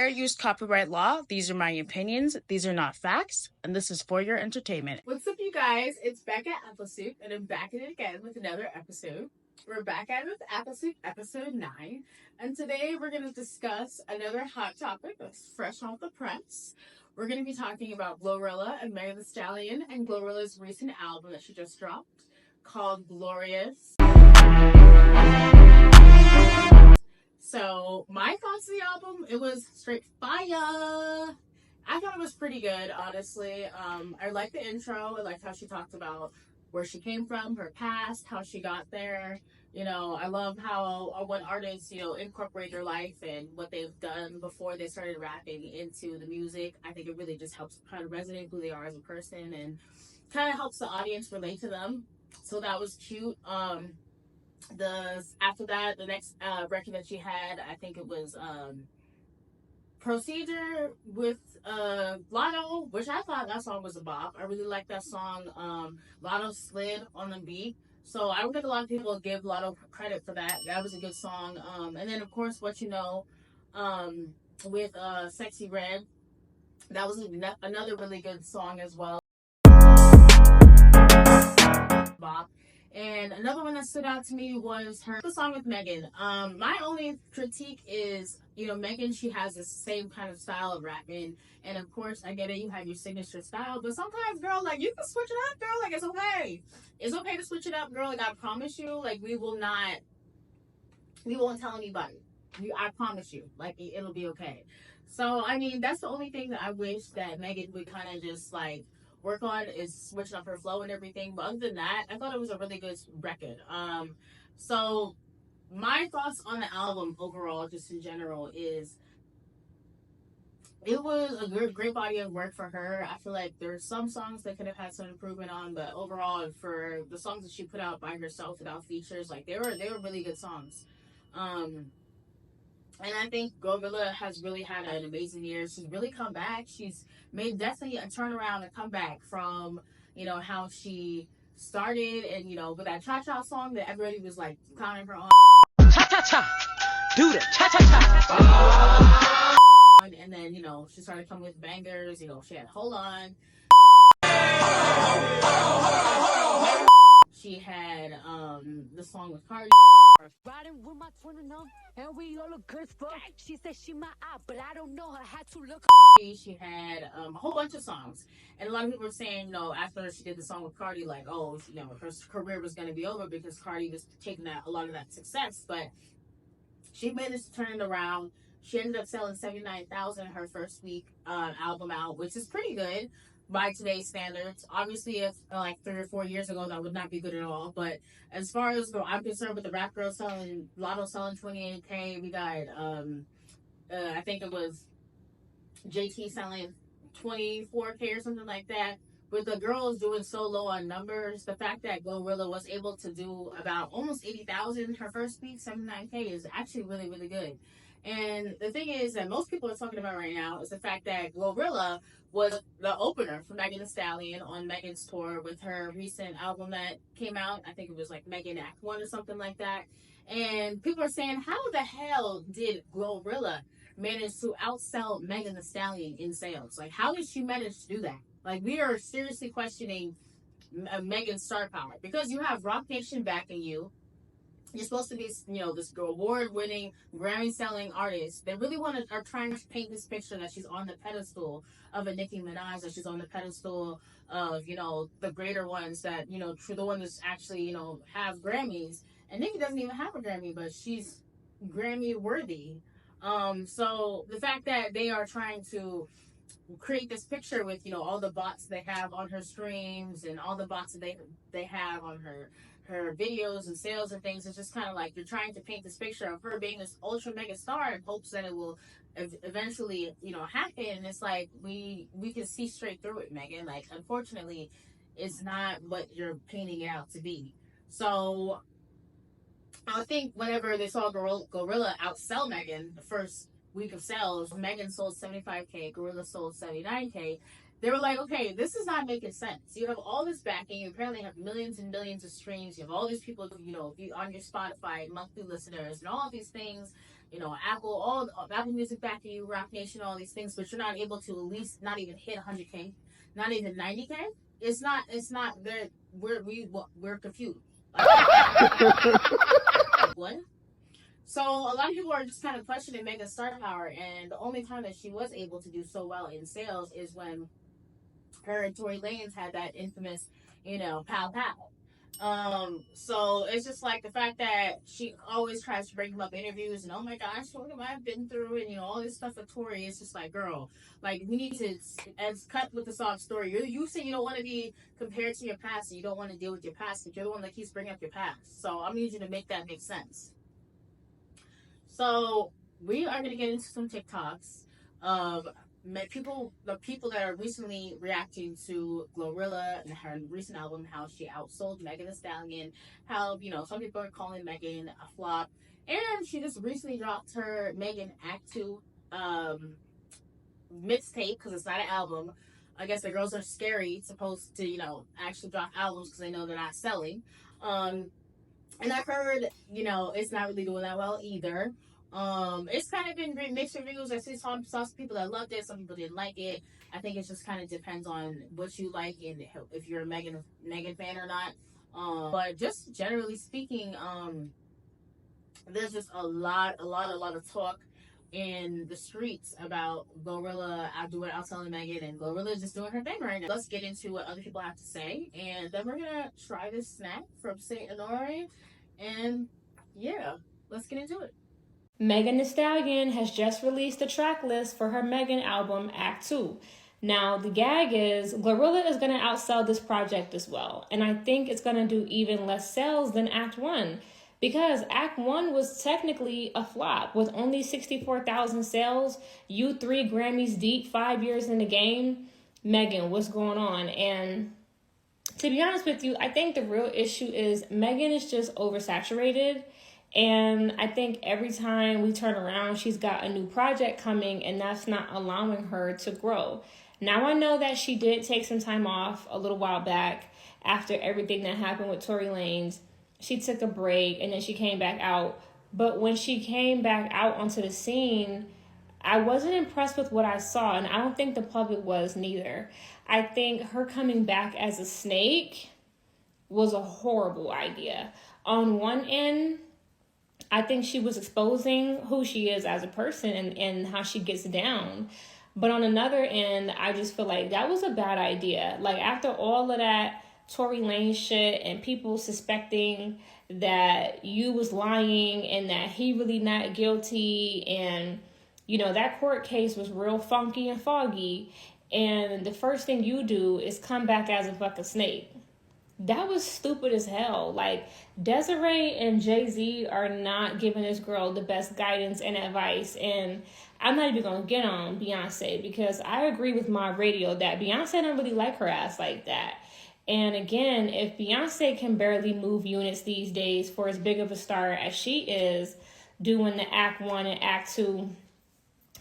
fair use copyright law. These are my opinions. These are not facts. And this is for your entertainment. What's up, you guys? It's Becca Applesoup, and I'm back at it again with another episode. We're back at it with Applesoup, episode 9. And today we're going to discuss another hot topic that's fresh off the press. We're going to be talking about Glorilla and Megan Thee Stallion and Glorilla's recent album that she just dropped called Glorious. So, my thoughts of the album, it was straight fire. I thought it was pretty good, honestly. I liked the intro. I liked how she talked about where she came from, her past, how she got there. You know, I love how when artists, you know, incorporate their life and what they've done before they started rapping into the music. I think it really just helps kind of resonate who they are as a person and kind of helps the audience relate to them. So that was cute. After that, the next record that she had, I think it was Procedure with Lotto, which I thought that song was a bop. I really liked that song. Lotto slid on the beat, so I don't think a lot of people give Lotto credit for that. That was a good song. And then of course, What You Know, with Sexy Red, that was another really good song as well. Bop. And another one that stood out to me was the song with Megan. My only critique is, you know, Megan, she has the same kind of style of rapping. And of course, I get it, you have your signature style. But sometimes, girl, like, you can switch it up, girl. Like, it's okay. It's okay to switch it up, girl. Like, I promise you, like, we won't tell anybody. I promise you. Like, it'll be okay. So, I mean, that's the only thing that I wish that Megan would kind of just, like, work on is switching up her flow and everything. But other than that, I thought it was a really good record. So my thoughts on the album overall, just in general, is it was a great body of work for her. I feel like there's some songs that could have had some improvement on, but overall, for the songs that she put out by herself without features, like they were really good songs. And I think Glorilla has really had an amazing year. She's really come back. She's made definitely a turnaround and comeback from, you know, how she started and, you know, with that cha-cha song that everybody was like clowning her on. Cha-cha-cha. Do the cha-cha-cha. And then, you know, she started coming with bangers. You know, she had Hold On. She had the song with Cardi. Riding with my twin and we all look good fuck. She said she my eye, but I don't know her. Had to look. She had a whole bunch of songs, and a lot of people were saying, you know, after she did the song with Cardi, like, oh, you know, her career was going to be over because Cardi was taking a lot of that success. But she managed to turn it around. She ended up selling 79,000 her first week album out, which is pretty good by today's standards. Obviously, if like 3 or 4 years ago, that would not be good at all. But as far as I'm concerned, with the rap girl selling, Lotto selling 28K, we got I think it was JT selling 24K or something like that. With the girls doing so low on numbers, the fact that Glorilla was able to do about almost 80,000 her first week, 79K, is actually really, really good. And the thing is that most people are talking about right now is the fact that Glorilla was the opener for Megan Thee Stallion on Megan's tour with her recent album that came out. I think it was like Megan Act 1 or something like that. And people are saying, how the hell did Glorilla manage to outsell Megan Thee Stallion in sales? Like, how did she manage to do that? Like, we are seriously questioning Megan's star power because you have Rock Nation backing you. You're supposed to be, you know, this award-winning, Grammy-selling artist. They really are trying to paint this picture that she's on the pedestal of a Nicki Minaj, that she's on the pedestal of, you know, the greater ones that, you know, the ones that actually, you know, have Grammys. And Nicki doesn't even have a Grammy, but she's Grammy-worthy. So the fact that they are trying to create this picture with, you know, all the bots they have on her streams and all the bots that they have on her videos and sales and things, it's just kind of like you're trying to paint this picture of her being this ultra mega star in hopes that it will eventually, you know, happen. And it's like we can see straight through it, Megan. Like, unfortunately, it's not what you're painting it out to be. So I think whenever they saw Glorilla outsell Megan the first week of sales, Megan sold 75K, Glorilla sold 79K. They were like, okay, this is not making sense. You have all this backing. You apparently have millions and millions of streams. You have all these people, you know, on your Spotify, monthly listeners, and all of these things you know, Apple Music back to you, Rock Nation, all these things, but you're not able to at least not even hit 100K, not even 90K. It's not that we're confused. What? So a lot of people are just kind of questioning Megan's star power, and the only time that she was able to do so well in sales is when her and Tory Lanez had that infamous, you know, pow pow. So it's just like the fact that she always tries to bring him up in interviews and oh my gosh, what have I been through, and you know all this stuff with Tory. It's just like, girl, like we need to, as cut with the soft story. You say you don't want to be compared to your past, and you don't want to deal with your past, but you're the one that keeps bringing up your past. So I need you to make that make sense. So we are gonna get into some TikToks of the people that are recently reacting to Glorilla and her recent album, how she outsold Megan Thee Stallion, how you know some people are calling Megan a flop, and she just recently dropped her Megan Act 2 mixtape because it's not an album. I guess the girls are scary, supposed to you know actually drop albums because they know they're not selling. And I've heard, you know, it's not really doing that well either. It's kind of been mixed reviews. I see some people that loved it, some people didn't like it. I think it just kind of depends on what you like and if you're a Megan fan or not. But just generally speaking, there's just a lot of talk in the streets about Glorilla outselling Megan, and Glorilla just doing her thing right now. Let's get into what other people have to say, and then we're gonna try this snack from Saint Honore, and yeah, let's get into it. Megan Thee Stallion has just released the track list for her Megan album, Act 2. Now, the gag is Glorilla is going to outsell this project as well, and I think it's going to do even less sales than Act 1, because Act 1 was technically a flop with only 64,000 sales. You 3 Grammys deep, 5 years in the game. Megan, what's going on? And to be honest with you, I think the real issue is Megan is just oversaturated. And I think every time we turn around, she's got a new project coming, and that's not allowing her to grow. Now, I know that she did take some time off a little while back after everything that happened with Tory Lanez. She took a break, and then she came back out. But when she came back out onto the scene, I wasn't impressed with what I saw, and I don't think the public was neither. I think her coming back as a snake was a horrible idea. On one end, I think she was exposing who she is as a person and how she gets down. But on another end, I just feel like that was a bad idea. Like, after all of that Tory Lanez shit and people suspecting that you was lying and that he really not guilty, and, you know, that court case was real funky and foggy, and the first thing you do is come back as a fucking snake. That was stupid as hell. Like, Desiree and Jay-Z are not giving this girl the best guidance and advice. And I'm not even going to get on Beyonce, because I agree with my radio that Beyonce don't really like her ass like that. And again, if Beyonce can barely move units these days for as big of a star as she is, doing the Act 1 and Act 2,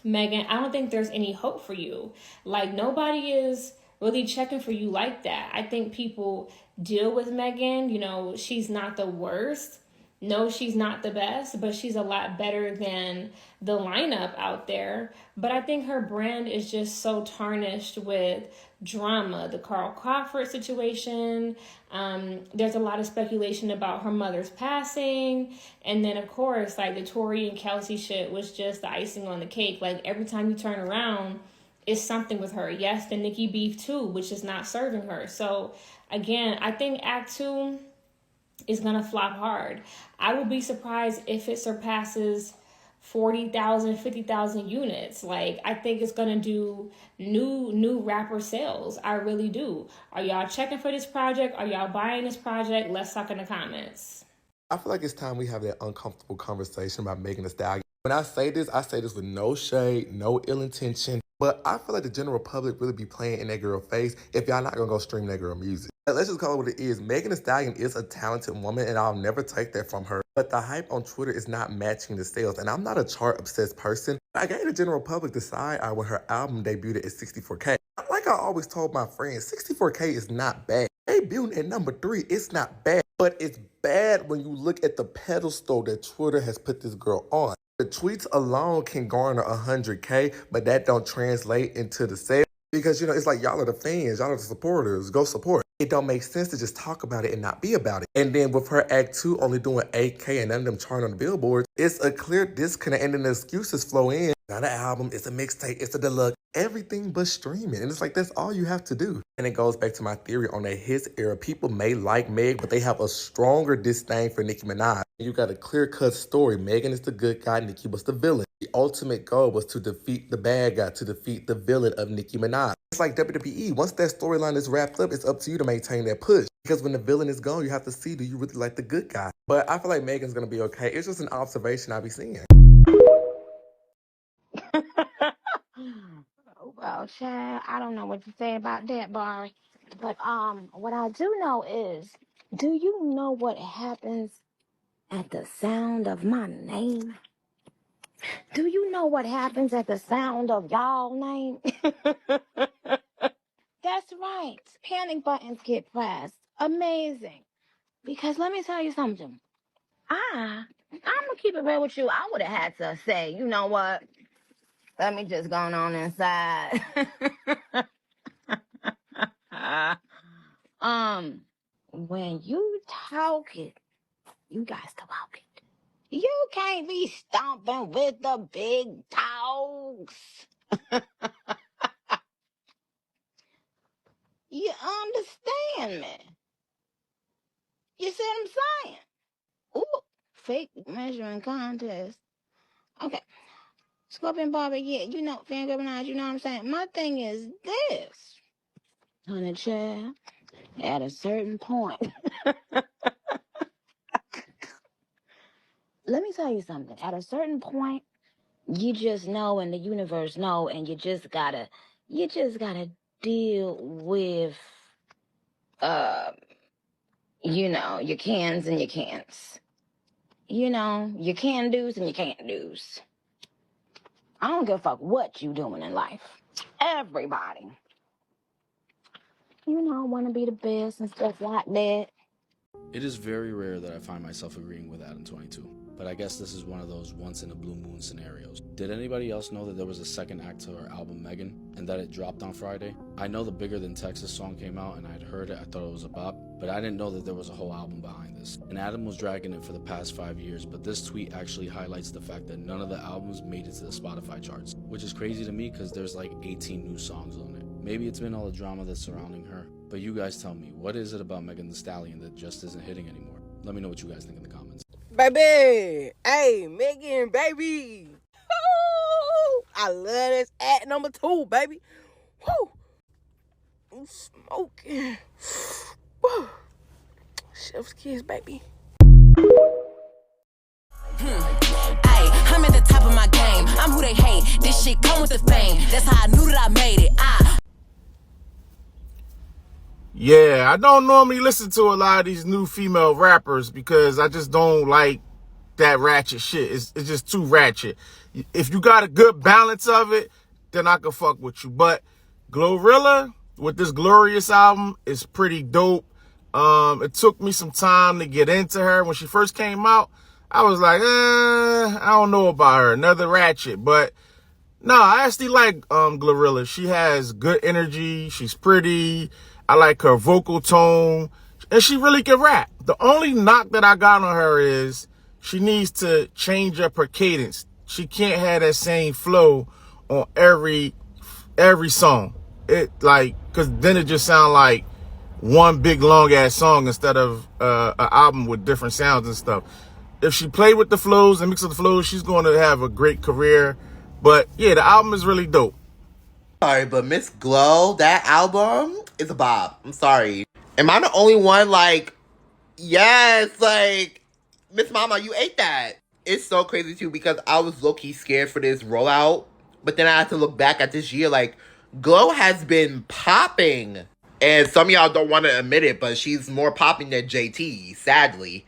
Megan, I don't think there's any hope for you. Like, nobody is really checking for you like that. I think people deal with Megan. You know, she's not the worst. No, she's not the best, but she's a lot better than the lineup out there. But I think her brand is just so tarnished with drama. The Carl Crawford situation. There's a lot of speculation about her mother's passing. And then, of course, like the Tori and Kelsey shit was just the icing on the cake. Like, every time you turn around, it's something with her. Yes, the Nicki beef too, which is not serving her. So again, I think Act 2 is going to flop hard. I would be surprised if it surpasses 40,000, 50,000 units. Like, I think it's going to do new rapper sales. I really do. Are y'all checking for this project? Are y'all buying this project? Let's talk in the comments. I feel like it's time we have that uncomfortable conversation about Megan Thee Stallion. When I say this with no shade, no ill intention. But I feel like the general public really be playing in that girl face if y'all not gonna go stream that girl music. Let's just call it what it is. Megan Thee Stallion is a talented woman, and I'll never take that from her. But the hype on Twitter is not matching the sales. And I'm not a chart-obsessed person. I gave the general public the side eye when her album debuted at 64K. Like I always told my friends, 64K is not bad. Debuting at number 3, it's not bad. But it's bad when you look at the pedestal that Twitter has put this girl on. The tweets alone can garner 100K, but that don't translate into the sales because, it's like y'all are the fans, y'all are the supporters, go support. It don't make sense to just talk about it and not be about it. And then with her Act 2 only doing 8K and none of them charting on the billboards, it's a clear disconnect and then the excuses flow in. Not an album, it's a mixtape, it's a deluxe, everything but streaming. And it's like, that's all you have to do. And it goes back to my theory on that his era. People may like Meg, but they have a stronger disdain for Nicki Minaj. You got a clear-cut story. Megan is the good guy, Nicki was the villain. The ultimate goal was to defeat the bad guy, to defeat the villain of Nicki Minaj. It's like WWE. Once that storyline is wrapped up, it's up to you to maintain that push. Because when the villain is gone, you have to see, do you really like the good guy? But I feel like Megan's going to be okay. It's just an observation I be seeing. Well, child, I don't know what to say about that, Barry. But what I do know is, do you know what happens at the sound of my name? Do you know what happens at the sound of y'all name? That's right. Panic buttons get pressed. Amazing. Because let me tell you something. I'm gonna keep it real with you. I would have had to say, you know what? Let me just go on inside. When you talk it, you got to walk it. You can't be stomping with the big dogs. You understand me? You see what I'm saying? Ooh, fake measuring contest. Okay. Scorpion Barber, yeah, fan governors, you know what I'm saying? My thing is this. Honey child, at a certain point. Let me tell you something. At a certain point, you just know and the universe know, and you just gotta deal with your cans and your can'ts. Your can do's and your can't do's. I don't give a fuck what you doing in life. Everybody, want to be the best and stuff like that. It is very rare that I find myself agreeing with Adam 22, but I guess this is one of those once in a blue moon scenarios. Did anybody else know that there was a second act to her album Megan, and that it dropped on Friday? I know the Bigger Than Texas song came out and I'd heard it, I thought it was a bop, but I didn't know that there was a whole album behind this. And Adam was dragging it for the past 5 years, but this tweet actually highlights the fact that none of the albums made it to the Spotify charts, which is crazy to me because there's like 18 new songs on it. Maybe it's been all the drama that's surrounding her, but you guys tell me, what is it about Megan Thee Stallion that just isn't hitting anymore? Let me know what you guys think in the comments. Baby, hey, Megan, baby. Woo! I love this act number 2, baby. Woo! I'm smoking. Woo! Chef's kiss, baby. I'm at the top of my game. I'm who they hate. This shit come with the fame. That's how I knew that I made it. Yeah, I don't normally listen to a lot of these new female rappers because I just don't like that ratchet shit. It's just too ratchet. If you got a good balance of it, then I can fuck with you. But Glorilla with this Glorious album is pretty dope. It took me some time to get into her. When she first came out, I was like, I don't know about her. Another ratchet. But no, I actually like Glorilla. She has good energy. She's pretty. I like her vocal tone. And she really can rap. The only knock that I got on her is she needs to change up her cadence. She can't have that same flow on every song. Cause then it just sounds like one big long ass song instead of an album with different sounds and stuff. If she played with the flows and mix with the flows, she's going to have a great career. But yeah, the album is really dope. Sorry, but Miss Glow, that album is a bop. I'm sorry. Am I the only one yes, Miss Mama, you ate that. It's so crazy too because I was low-key scared for this rollout. But then I had to look back at this year, Glow has been popping. And some of y'all don't want to admit it, but she's more popping than JT, sadly.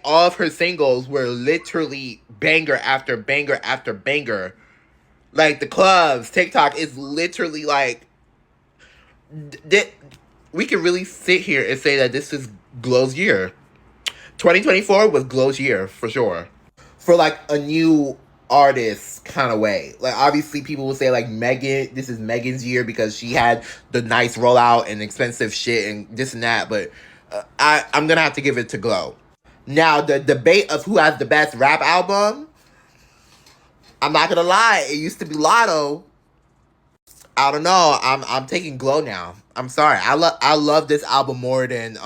All of her singles were literally banger after banger after banger. The clubs, TikTok is literally we can really sit here and say that this is Glow's year. 2024 was Glow's year, for sure. For a new artist kind of way. Like, obviously, people will say, like, Megan, this is Megan's year because she had the nice rollout and expensive shit and this and that, but I'm gonna have to give it to Glow. Now, the debate of who has the best rap album, I'm not gonna lie, it used to be Lotto. I don't know. I'm taking Glow now. I'm sorry. I love this album more than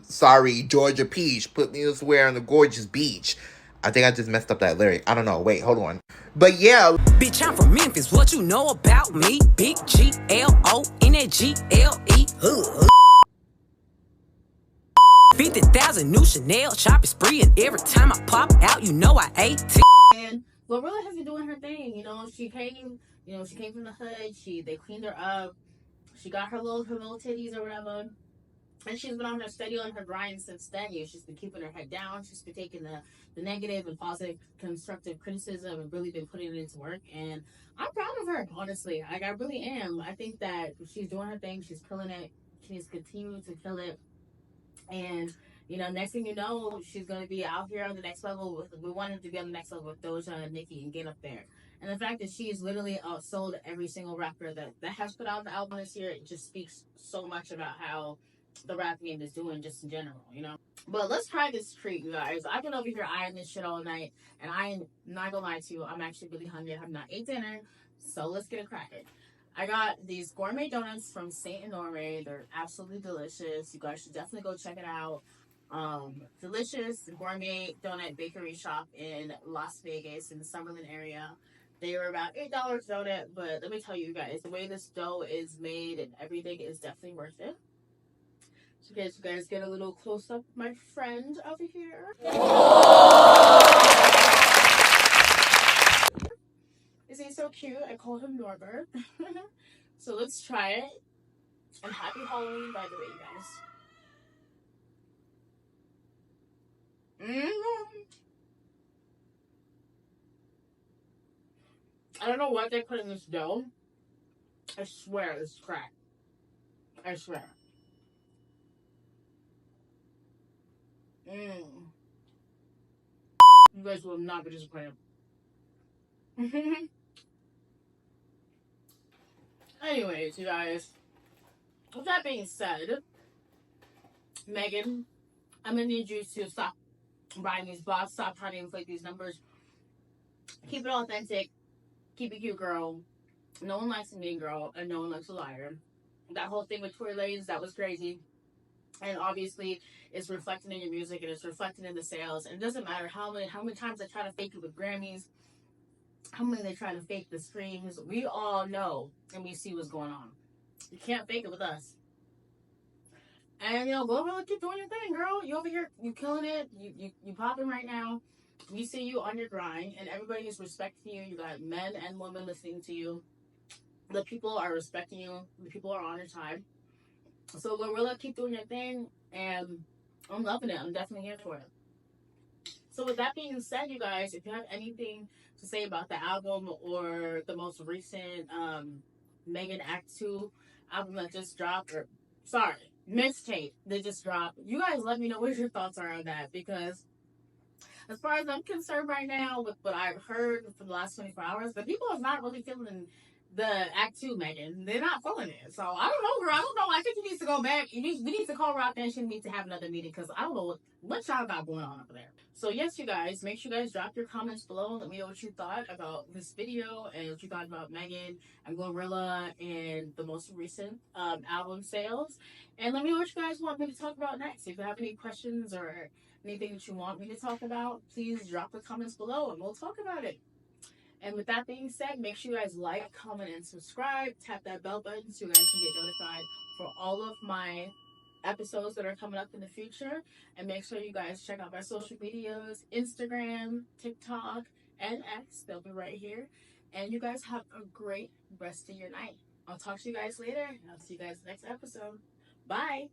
sorry, Georgia Peach. Put me elsewhere on the gorgeous beach. I think I just messed up that lyric. I don't know. Wait, hold on. But yeah. Bitch, I'm from Memphis. What you know about me? Big GLONGLE. 50,000 new Chanel shopping spree, and every time I pop out, you know I ate it. And Glorilla has been doing her thing. She came from the hood. They cleaned her up. She got her little titties or whatever. And she's been on her steady on her grind since then. She's been keeping her head down. She's been taking the negative and positive constructive criticism and really been putting it into work. And I'm proud of her, honestly. Like, I really am. I think that she's doing her thing. She's killing it. She's continuing to kill it. And next thing you know, she's gonna be out here on the next level. We wanted to be on the next level with Doja and Nicki and get up there. And the fact that she is literally outsold every single rapper that has put out the album this year, it just speaks so much about how the rap game is doing just in general, But let's try this treat, you guys. I've been over here eyeing this shit all night, and I'm not gonna lie to you, I'm actually really hungry. I have not ate dinner, so let's get it cracking. I got these gourmet donuts from Saint Honore. They're absolutely delicious. You guys should definitely go check it out. Delicious gourmet donut bakery shop in Las Vegas in the Summerlin area. They were about $8 donut, but let me tell you guys, the way this dough is made and everything is definitely worth it. So you guys get a little close up, my friend over here. Isn't he so cute? I call him Norbert. So let's try it. And happy Halloween, by the way, you guys. I don't know what they put in this dough. I swear it's crack. I swear. You guys will not be disappointed. Anyways, you guys, with that being said, Megan, I'm gonna need you to stop buying these bots, stop trying to inflate these numbers. Keep it authentic. Keep it cute, girl. No one likes a mean girl, and no one likes a liar. That whole thing with Tory Lanez, that was crazy. And obviously, it's reflecting in your music, and it's reflecting in the sales. And it doesn't matter how many times they try to fake it with Grammys, how many they try to fake the streams. We all know, and we see what's going on. You can't fake it with us. And Glorilla, keep doing your thing, girl. You over here, you killing it. You popping right now. We see you on your grind, and everybody is respecting you. You got men and women listening to you. The people are respecting you. The people are on your side. So Glorilla, keep doing your thing, and I'm loving it. I'm definitely here for it. So with that being said, you guys, if you have anything to say about the album or the most recent Megan Act 2 album that just dropped, or sorry, mixtape that just dropped, you guys let me know what your thoughts are on that, because as far as I'm concerned right now, with what I've heard for the last 24 hours, the people are not really feeling the Act 2 Megan. They're not feeling it. So I don't know, girl. I don't know. I think you need to go back. We need to call Rock and she needs to have another meeting, because I don't know what y'all got going on over there. So yes, you guys, make sure you guys drop your comments below. Let me know what you thought about this video and what you thought about Megan and Glorilla and the most recent album sales. And let me know what you guys want me to talk about next. If you have any questions or anything that you want me to talk about, please drop the comments below and we'll talk about it. And with that being said, make sure you guys like, comment, and subscribe. Tap that bell button so you guys can get notified for all of my episodes that are coming up in the future. And make sure you guys check out my social medias, Instagram, TikTok, and X. They'll be right here. And you guys have a great rest of your night. I'll talk to you guys later. And I'll see you guys next episode. Bye.